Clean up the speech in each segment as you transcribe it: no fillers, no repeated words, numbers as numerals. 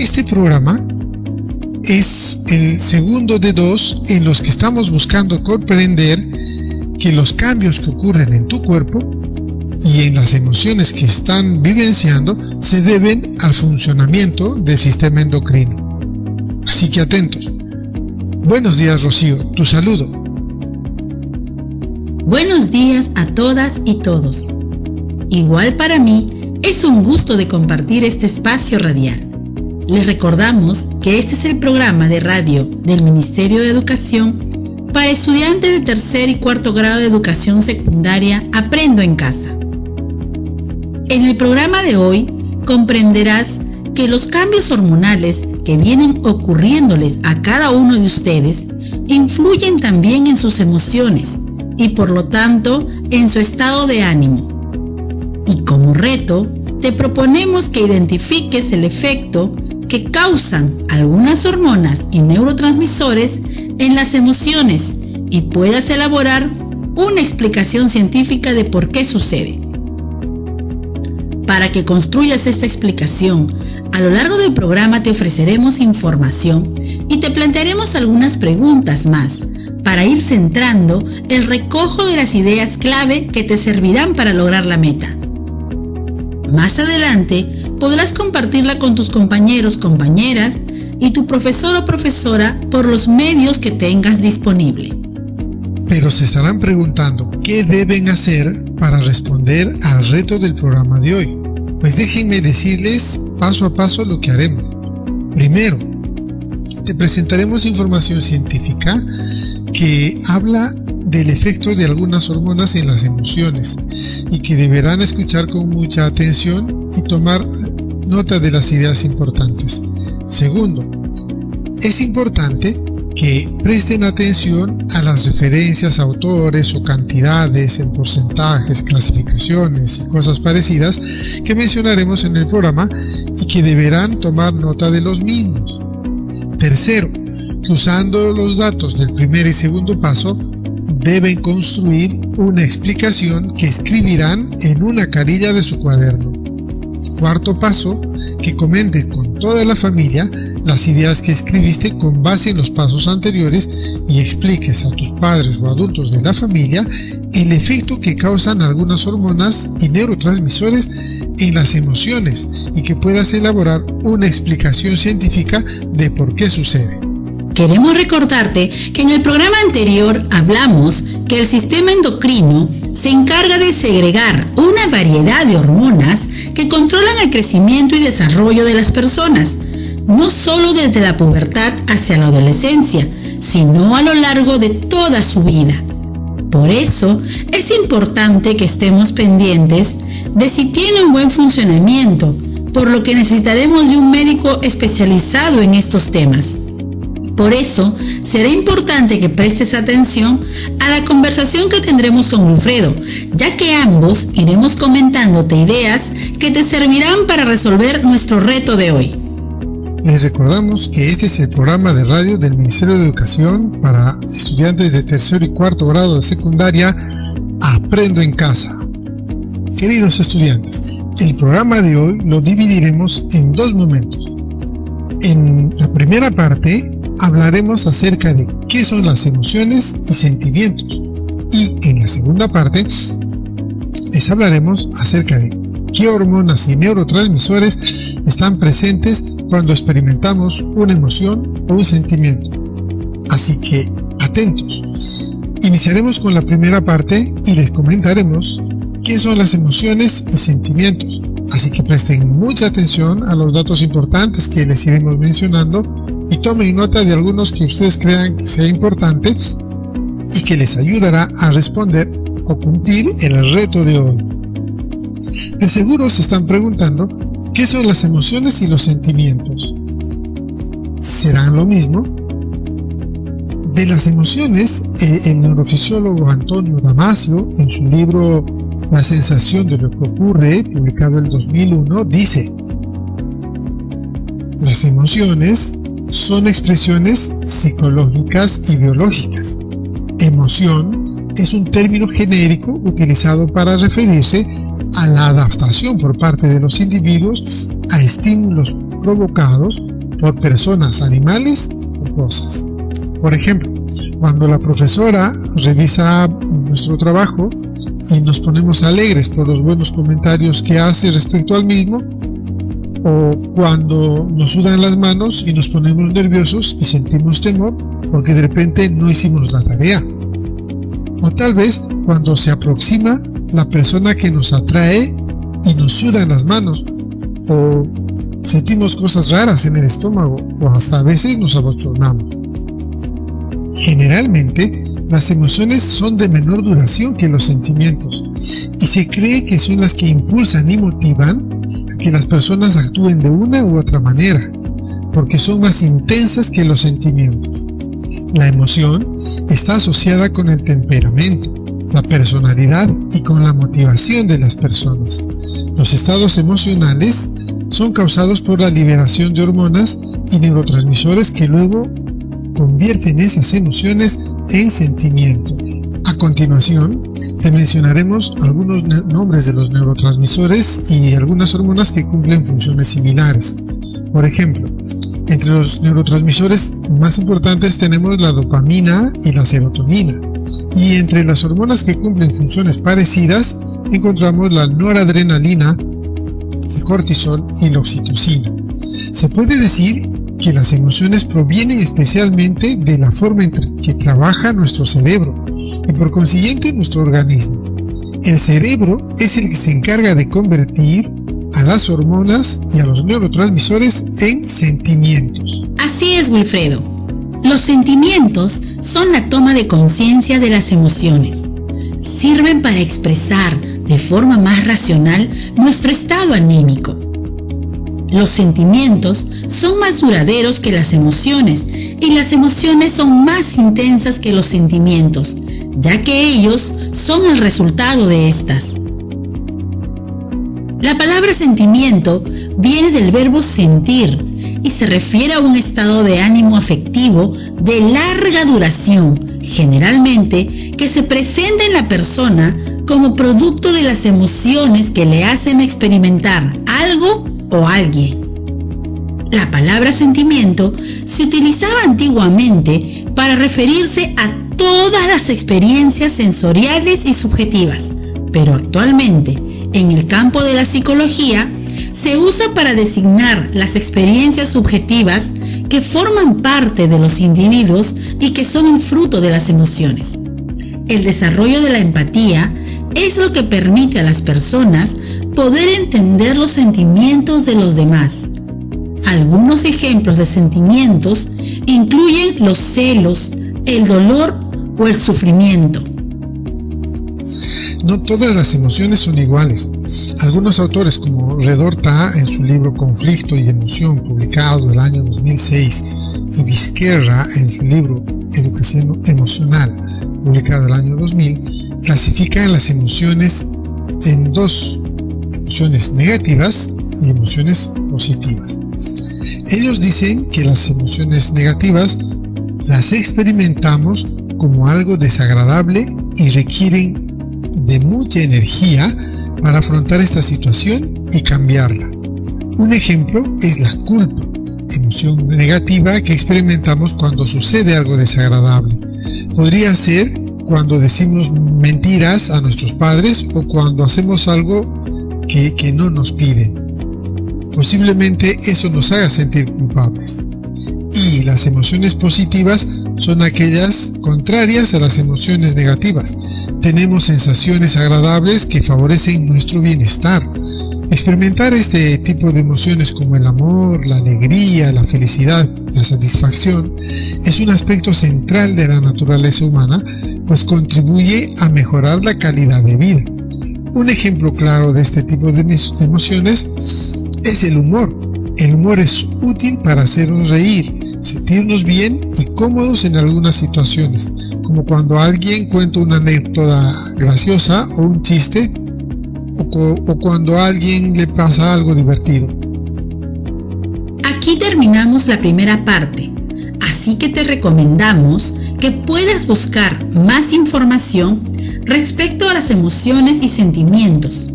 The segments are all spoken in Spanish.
Este programa es el segundo de 2 en los que estamos buscando comprender que los cambios que ocurren en tu cuerpo y en las emociones que están vivenciando se deben al funcionamiento del sistema endocrino. Así que atentos. Buenos días, Rocío, tu saludo. Buenos días a todas y todos. Igual para mí es un gusto de compartir este espacio radial. Les recordamos que este es el programa de radio del Ministerio de Educación para estudiantes de tercer y cuarto grado de educación secundaria Aprendo en Casa. En el programa de hoy comprenderás que los cambios hormonales que vienen ocurriéndoles a cada uno de ustedes influyen también en sus emociones y por lo tanto en su estado de ánimo. Y como reto, te proponemos que identifiques el efecto que causan algunas hormonas y neurotransmisores en las emociones y puedas elaborar una explicación científica de por qué sucede. Para que construyas esta explicación, a lo largo del programa te ofreceremos información y te plantearemos algunas preguntas más para ir centrando el recojo de las ideas clave que te servirán para lograr la meta. Más adelante podrás compartirla con tus compañeros, compañeras y tu profesor o profesora por los medios que tengas disponible. Pero se estarán preguntando qué deben hacer para responder al reto del programa de hoy. Pues déjenme decirles paso a paso lo que haremos. Primero, te presentaremos información científica que habla del efecto de algunas hormonas en las emociones y que deberán escuchar con mucha atención y tomar nota de las ideas importantes. Segundo, es importante que presten atención a las referencias a autores o cantidades en porcentajes, clasificaciones y cosas parecidas que mencionaremos en el programa y que deberán tomar nota de los mismos. Tercero, que usando los datos del primer y segundo paso deben construir una explicación que escribirán en una carilla de su cuaderno. Cuarto paso, que comentes con toda la familia las ideas que escribiste con base en los pasos anteriores y expliques a tus padres o adultos de la familia el efecto que causan algunas hormonas y neurotransmisores en las emociones y que puedas elaborar una explicación científica de por qué sucede. Queremos recordarte que en el programa anterior hablamos que el sistema endocrino se encarga de segregar una variedad de hormonas que controlan el crecimiento y desarrollo de las personas, no solo desde la pubertad hacia la adolescencia, sino a lo largo de toda su vida. Por eso es importante que estemos pendientes de si tiene un buen funcionamiento, por lo que necesitaremos de un médico especializado en estos temas. Por eso, será importante que prestes atención a la conversación que tendremos con Wilfredo, ya que ambos iremos comentándote ideas que te servirán para resolver nuestro reto de hoy. Les recordamos que este es el programa de radio del Ministerio de Educación para estudiantes de tercer y cuarto grado de secundaria Aprendo en Casa. Queridos estudiantes, el programa de hoy lo dividiremos en 2 momentos. En la primera parte hablaremos acerca de qué son las emociones y sentimientos y en la segunda parte les hablaremos acerca de qué hormonas y neurotransmisores están presentes cuando experimentamos una emoción o un sentimiento. Así que atentos. Iniciaremos con la primera parte y les comentaremos qué son las emociones y sentimientos. Así que presten mucha atención a los datos importantes que les iremos mencionando y tomen nota de algunos que ustedes crean que sean importantes y que les ayudará a responder o cumplir el reto de hoy. De seguro se están preguntando qué son las emociones y los sentimientos. ¿Serán lo mismo? De las emociones, el neurofisiólogo Antonio Damasio, en su libro La sensación de lo que ocurre, publicado en 2001, dice: las emociones son expresiones psicológicas y biológicas. Emoción es un término genérico utilizado para referirse a la adaptación por parte de los individuos a estímulos provocados por personas, animales o cosas. Por ejemplo, cuando la profesora revisa nuestro trabajo y nos ponemos alegres por los buenos comentarios que hace respecto al mismo, o cuando nos sudan las manos y nos ponemos nerviosos y sentimos temor porque de repente no hicimos la tarea. O tal vez cuando se aproxima la persona que nos atrae y nos sudan las manos, o sentimos cosas raras en el estómago, o hasta a veces nos abochornamos. Generalmente, las emociones son de menor duración que los sentimientos y se cree que son las que impulsan y motivan a que las personas actúen de una u otra manera, porque son más intensas que los sentimientos. La emoción está asociada con el temperamento, la personalidad y con la motivación de las personas. Los estados emocionales son causados por la liberación de hormonas y neurotransmisores que luego convierten esas emociones en sentimientos. A continuación, te mencionaremos algunos nombres de los neurotransmisores y algunas hormonas que cumplen funciones similares. Por ejemplo, entre los neurotransmisores más importantes tenemos la dopamina y la serotonina. Y entre las hormonas que cumplen funciones parecidas encontramos la noradrenalina, el cortisol y la oxitocina. Se puede decir que las emociones provienen especialmente de la forma en que trabaja nuestro cerebro y por consiguiente nuestro organismo. El cerebro es el que se encarga de convertir a las hormonas y a los neurotransmisores en sentimientos. Así es, Wilfredo. Los sentimientos son la toma de conciencia de las emociones. Sirven para expresar de forma más racional nuestro estado anímico. Los sentimientos son más duraderos que las emociones y las emociones son más intensas que los sentimientos, ya que ellos son el resultado de estas. La palabra sentimiento viene del verbo sentir y se refiere a un estado de ánimo afectivo de larga duración, generalmente que se presenta en la persona como producto de las emociones que le hacen experimentar algo o alguien. La palabra sentimiento se utilizaba antiguamente para referirse a todas las experiencias sensoriales y subjetivas, pero actualmente, en el campo de la psicología, se usa para designar las experiencias subjetivas que forman parte de los individuos y que son el fruto de las emociones. El desarrollo de la empatía es lo que permite a las personas poder entender los sentimientos de los demás. Algunos ejemplos de sentimientos incluyen los celos, el dolor o el sufrimiento. No todas las emociones son iguales. Algunos autores como Redorta en su libro Conflicto y Emoción, publicado el año 2006, y Vizquerra en su libro Educación Emocional, publicado el año 2000, clasifican las emociones en dos: emociones negativas y emociones positivas. Ellos dicen que las emociones negativas las experimentamos como algo desagradable y requieren de mucha energía para afrontar esta situación y cambiarla. Un ejemplo es la culpa, emoción negativa que experimentamos cuando sucede algo desagradable. Podría ser cuando decimos mentiras a nuestros padres o cuando hacemos algo que no nos piden. Posiblemente eso nos haga sentir culpables. Y las emociones positivas son aquellas contrarias a las emociones negativas. Tenemos sensaciones agradables que favorecen nuestro bienestar. Experimentar este tipo de emociones como el amor, la alegría, la felicidad, la satisfacción es un aspecto central de la naturaleza humana, pues contribuye a mejorar la calidad de vida. Un ejemplo claro de este tipo de emociones es el humor. El humor es útil para hacernos reír, sentirnos bien y cómodos en algunas situaciones, como cuando alguien cuenta una anécdota graciosa o un chiste, o cuando a alguien le pasa algo divertido. Aquí terminamos la primera parte, así que te recomendamos que puedas buscar más información respecto a las emociones y sentimientos.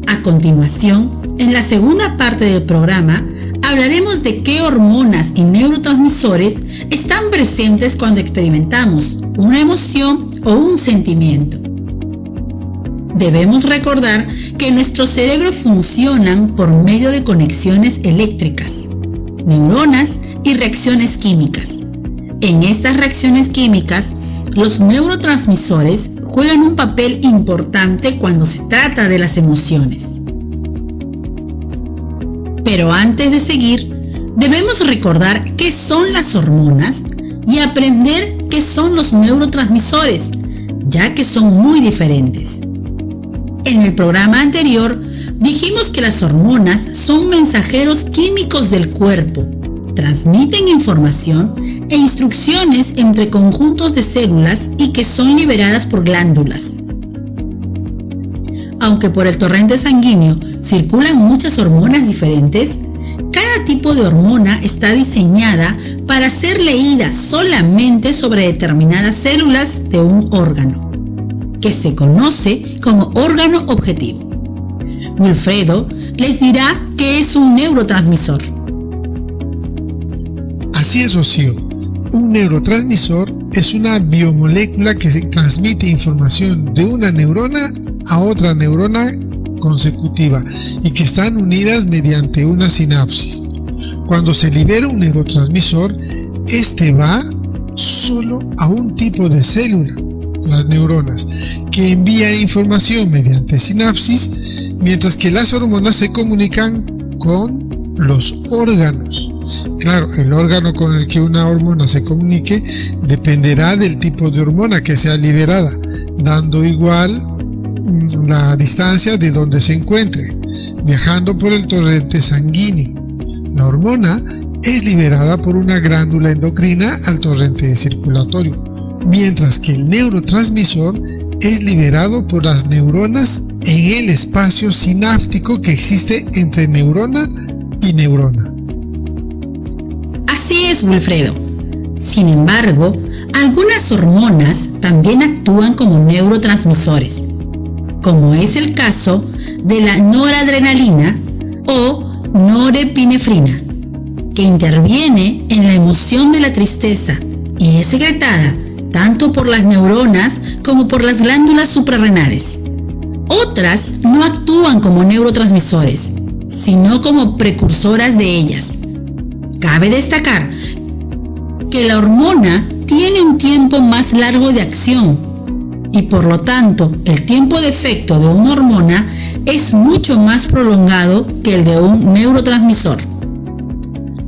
A continuación, en la segunda parte del programa, hablaremos de qué hormonas y neurotransmisores están presentes cuando experimentamos una emoción o un sentimiento. Debemos recordar que nuestro cerebro funcionan por medio de conexiones eléctricas, neuronas y reacciones químicas. En estas reacciones químicas, los neurotransmisores juegan un papel importante cuando se trata de las emociones. Pero antes de seguir, debemos recordar qué son las hormonas y aprender qué son los neurotransmisores, ya que son muy diferentes. En el programa anterior, dijimos que las hormonas son mensajeros químicos del cuerpo, transmiten información e instrucciones entre conjuntos de células y que son liberadas por glándulas. Aunque por el torrente sanguíneo circulan muchas hormonas diferentes, cada tipo de hormona está diseñada para ser leída solamente sobre determinadas células de un órgano, que se conoce como órgano objetivo. Wilfredo les dirá qué es un neurotransmisor. Así es, Rocío. Un neurotransmisor es una biomolécula que transmite información de una neurona a otra neurona consecutiva y que están unidas mediante una sinapsis. Cuando se libera un neurotransmisor, este va solo a un tipo de célula, las neuronas, que envía información mediante sinapsis, mientras que las hormonas se comunican con los órganos. Claro, el órgano con el que una hormona se comunique dependerá del tipo de hormona que sea liberada, dando igual la distancia de donde se encuentre, viajando por el torrente sanguíneo. La hormona es liberada por una glándula endocrina al torrente circulatorio, mientras que el neurotransmisor es liberado por las neuronas en el espacio sináptico que existe entre neurona y neurona. Así es, Wilfredo. Sin embargo, algunas hormonas también actúan como neurotransmisores, como es el caso de la noradrenalina o norepinefrina, que interviene en la emoción de la tristeza y es secretada tanto por las neuronas como por las glándulas suprarrenales. Otras no actúan como neurotransmisores, sino como precursoras de ellas. Cabe destacar que la hormona tiene un tiempo más largo de acción y por lo tanto el tiempo de efecto de una hormona es mucho más prolongado que el de un neurotransmisor.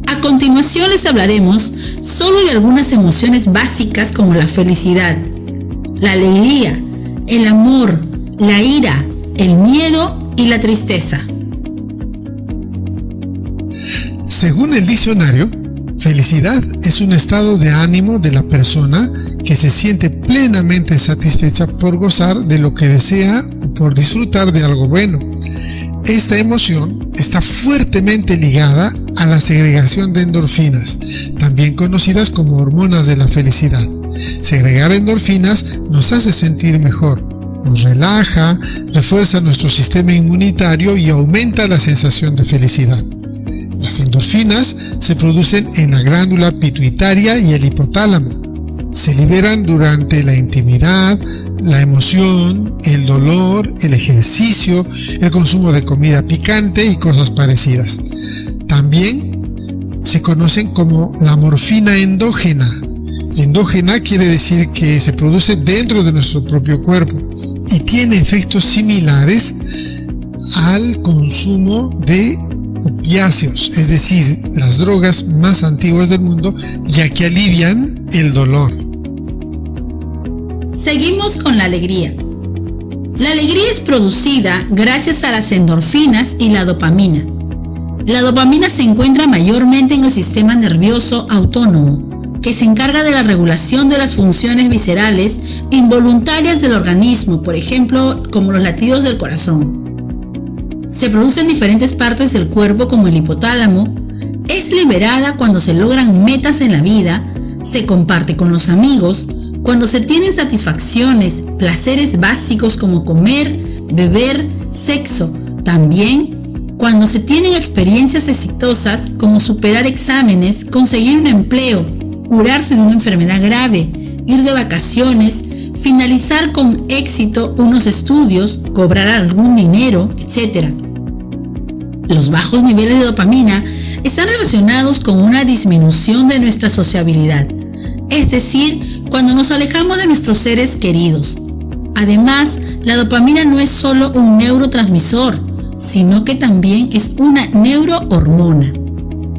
A continuación les hablaremos solo de algunas emociones básicas como la felicidad, la alegría, el amor, la ira, el miedo y la tristeza. Según el diccionario, felicidad es un estado de ánimo de la persona que se siente plenamente satisfecha por gozar de lo que desea o por disfrutar de algo bueno. Esta emoción está fuertemente ligada a la segregación de endorfinas, también conocidas como hormonas de la felicidad. Segregar endorfinas nos hace sentir mejor, nos relaja, refuerza nuestro sistema inmunitario y aumenta la sensación de felicidad. Las endorfinas se producen en la glándula pituitaria y el hipotálamo. Se liberan durante la intimidad, la emoción, el dolor, el ejercicio, el consumo de comida picante y cosas parecidas. También se conocen como la morfina endógena. Endógena quiere decir que se produce dentro de nuestro propio cuerpo y tiene efectos similares al consumo de opiáceos, es decir, las drogas más antiguas del mundo, ya que alivian el dolor. Seguimos con la alegría. La alegría es producida gracias a las endorfinas y la dopamina. La dopamina se encuentra mayormente en el sistema nervioso autónomo, que se encarga de la regulación de las funciones viscerales involuntarias del organismo, por ejemplo, como los latidos del corazón. Se produce en diferentes partes del cuerpo como el hipotálamo, es liberada cuando se logran metas en la vida, se comparte con los amigos, cuando se tienen satisfacciones, placeres básicos como comer, beber, sexo, también Cuando se tienen experiencias exitosas como superar exámenes, conseguir un empleo, curarse de una enfermedad grave, ir de vacaciones, finalizar con éxito unos estudios, cobrar algún dinero, etc. Los bajos niveles de dopamina están relacionados con una disminución de nuestra sociabilidad, es decir, cuando nos alejamos de nuestros seres queridos. Además, la dopamina no es solo un neurotransmisor, sino que también es una neurohormona,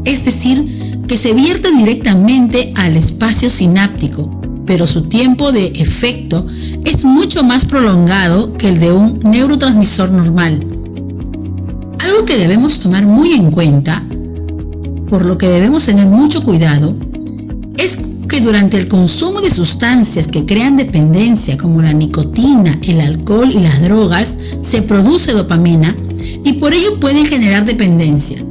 es decir, que se vierte directamente al espacio sináptico, pero su tiempo de efecto es mucho más prolongado que el de un neurotransmisor normal. Algo que debemos tomar muy en cuenta, por lo que debemos tener mucho cuidado, es que durante el consumo de sustancias que crean dependencia como la nicotina, el alcohol y las drogas, se produce dopamina y por ello pueden generar dependencia.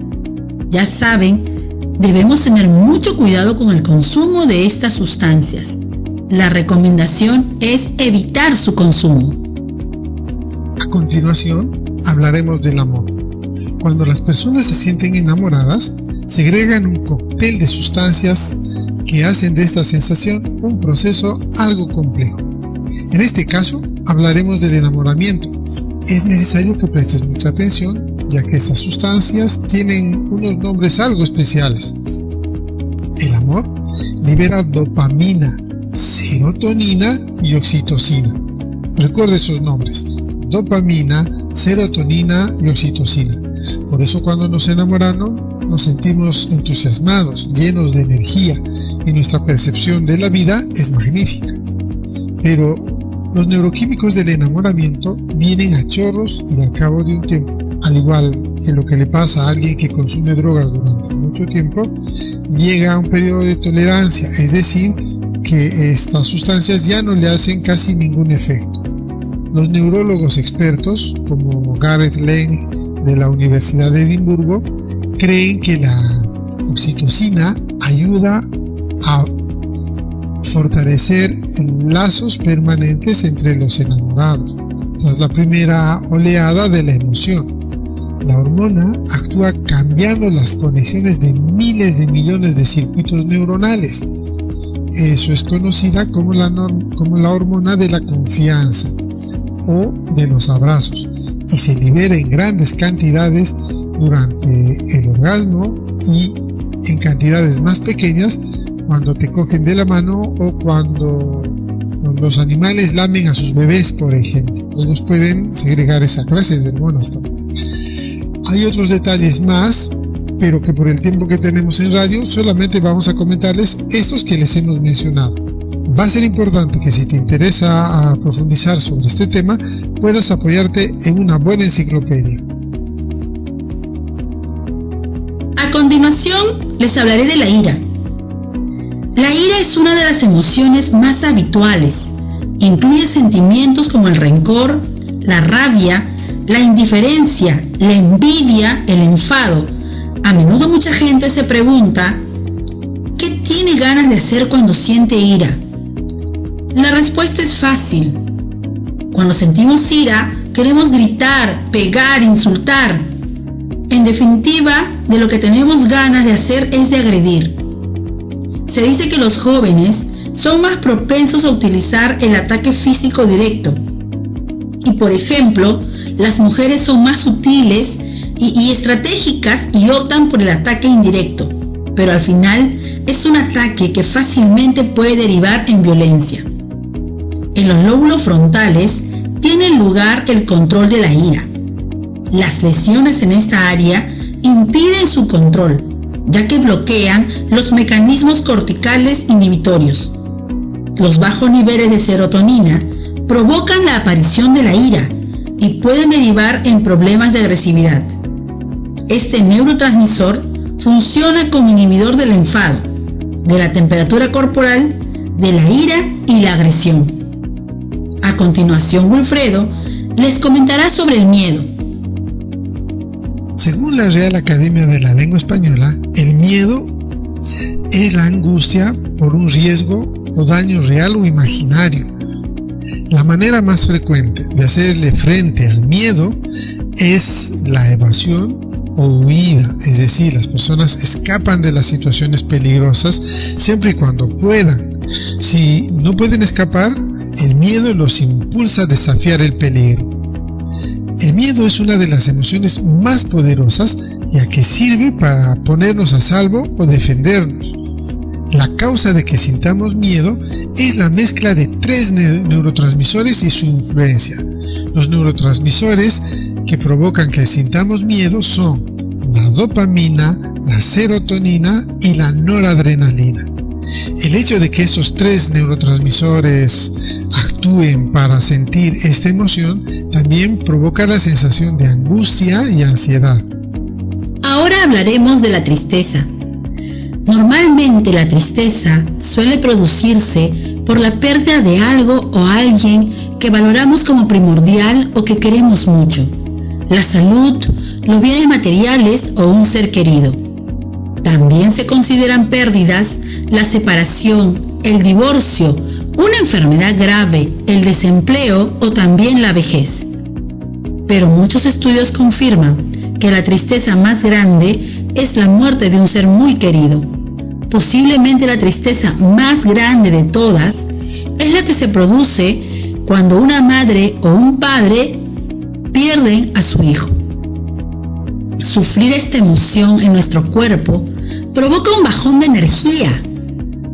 Ya saben, debemos tener mucho cuidado con el consumo de estas sustancias. La recomendación es evitar su consumo. A continuación, hablaremos del amor. Cuando las personas se sienten enamoradas, segregan un cóctel de sustancias que hacen de esta sensación un proceso algo complejo. En este caso, hablaremos del enamoramiento. Es necesario que prestes mucha atención, ya que estas sustancias tienen unos nombres algo especiales. El amor libera dopamina, serotonina y oxitocina. Recuerde esos nombres: dopamina, serotonina y oxitocina. Por eso cuando nos enamoramos nos sentimos entusiasmados, llenos de energía y nuestra percepción de la vida es magnífica. Pero los neuroquímicos del enamoramiento vienen a chorros y al cabo de un tiempo. Al igual que lo que le pasa a alguien que consume drogas durante mucho tiempo, llega a un periodo de tolerancia, es decir, que estas sustancias ya no le hacen casi ningún efecto. Los neurólogos expertos, como Gareth Lang de la Universidad de Edimburgo, creen que la oxitocina ayuda a fortalecer lazos permanentes entre los enamorados tras la primera oleada de la emoción. La hormona actúa cambiando las conexiones de miles de millones de circuitos neuronales. Eso es conocida como la hormona de la confianza o de los abrazos, y se libera en grandes cantidades durante el orgasmo y en cantidades más pequeñas cuando te cogen de la mano o cuando los animales lamen a sus bebés, por ejemplo. Ellos pueden segregar esa clase de hormonas también. Hay otros detalles más, pero que por el tiempo que tenemos en radio solamente vamos a comentarles estos que les hemos mencionado. Va a ser importante que si te interesa profundizar sobre este tema, puedas apoyarte en una buena enciclopedia. A continuación, les hablaré de la ira. La ira es una de las emociones más habituales. Incluye sentimientos como el rencor, la rabia, la indiferencia, la envidia, el enfado. A menudo mucha gente se pregunta, ¿qué tiene ganas de hacer cuando siente ira? La respuesta es fácil. Cuando sentimos ira, queremos gritar, pegar, insultar. En definitiva, de lo que tenemos ganas de hacer es de agredir. Se dice que los jóvenes son más propensos a utilizar el ataque físico directo. Y por ejemplo, las mujeres son más sutiles y estratégicas y optan por el ataque indirecto. Pero al final es un ataque que fácilmente puede derivar en violencia. En los lóbulos frontales tiene lugar el control de la ira. Las lesiones en esta área impiden su control, ya que bloquean los mecanismos corticales inhibitorios. Los bajos niveles de serotonina provocan la aparición de la ira y pueden derivar en problemas de agresividad. Este neurotransmisor funciona como inhibidor del enfado, de la temperatura corporal, de la ira y la agresión. A continuación, Wilfredo les comentará sobre el miedo. Según la Real Academia de la Lengua Española, el miedo es la angustia por un riesgo o daño real o imaginario. La manera más frecuente de hacerle frente al miedo es la evasión o huida, es decir, las personas escapan de las situaciones peligrosas siempre y cuando puedan. Si no pueden escapar, el miedo los impulsa a desafiar el peligro. El miedo es una de las emociones más poderosas, ya que sirve para ponernos a salvo o defendernos. La causa de que sintamos miedo es la mezcla de 3 neurotransmisores y su influencia. Los neurotransmisores que provocan que sintamos miedo son la dopamina, la serotonina y la noradrenalina. El hecho de que estos 3 neurotransmisores actúen para sentir esta emoción también provoca la sensación de angustia y ansiedad. Ahora hablaremos de la tristeza. Normalmente la tristeza suele producirse por la pérdida de algo o alguien que valoramos como primordial o que queremos mucho. La salud, los bienes materiales o un ser querido. También se consideran pérdidas la separación, el divorcio, una enfermedad grave, el desempleo o también la vejez. Pero muchos estudios confirman que la tristeza más grande es la muerte de un ser muy querido. Posiblemente la tristeza más grande de todas es la que se produce cuando una madre o un padre pierden a su hijo. Sufrir esta emoción en nuestro cuerpo provoca un bajón de energía,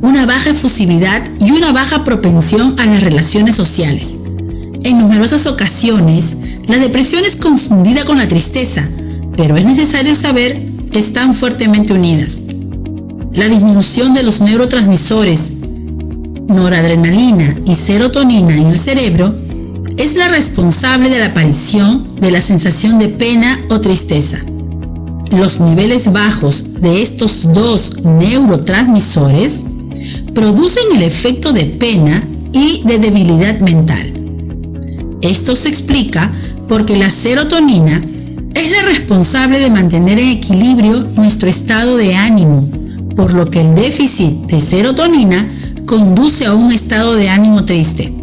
una baja efusividad y una baja propensión a las relaciones sociales. En numerosas ocasiones, la depresión es confundida con la tristeza, pero es necesario saber que están fuertemente unidas. La disminución de los neurotransmisores noradrenalina y serotonina en el cerebro es la responsable de la aparición de la sensación de pena o tristeza. Los niveles bajos de estos 2 neurotransmisores producen el efecto de pena y de debilidad mental. Esto se explica porque la serotonina es la responsable de mantener en equilibrio nuestro estado de ánimo, por lo que el déficit de serotonina conduce a un estado de ánimo triste.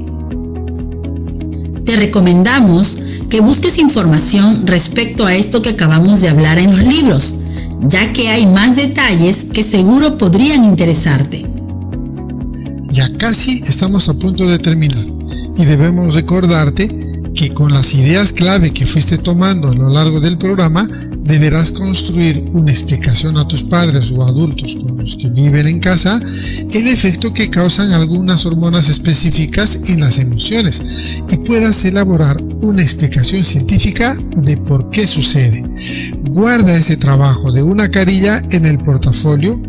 Te recomendamos que busques información respecto a esto que acabamos de hablar en los libros, ya que hay más detalles que seguro podrían interesarte. Ya casi estamos a punto de terminar y debemos recordarte que con las ideas clave que fuiste tomando a lo largo del programa deberás construir una explicación a tus padres o adultos con los que viven en casa el efecto que causan algunas hormonas específicas en las emociones y puedas elaborar una explicación científica de por qué sucede. Guarda ese trabajo de una carilla en el portafolio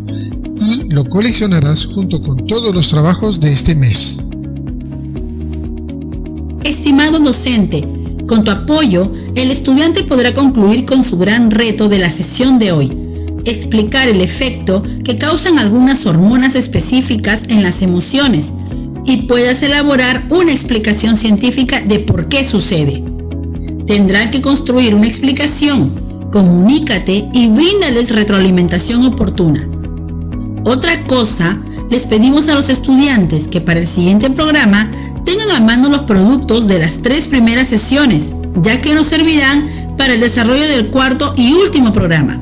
y lo coleccionarás junto con todos los trabajos de este mes. Estimado docente, con tu apoyo, el estudiante podrá concluir con su gran reto de la sesión de hoy, explicar el efecto que causan algunas hormonas específicas en las emociones y puedas elaborar una explicación científica de por qué sucede. Tendrán que construir una explicación, comunícate y bríndales retroalimentación oportuna. Otra cosa, les pedimos a los estudiantes que para el siguiente programa tengan a mano los productos de las 3 primeras sesiones, ya que nos servirán para el desarrollo del 4º y último programa.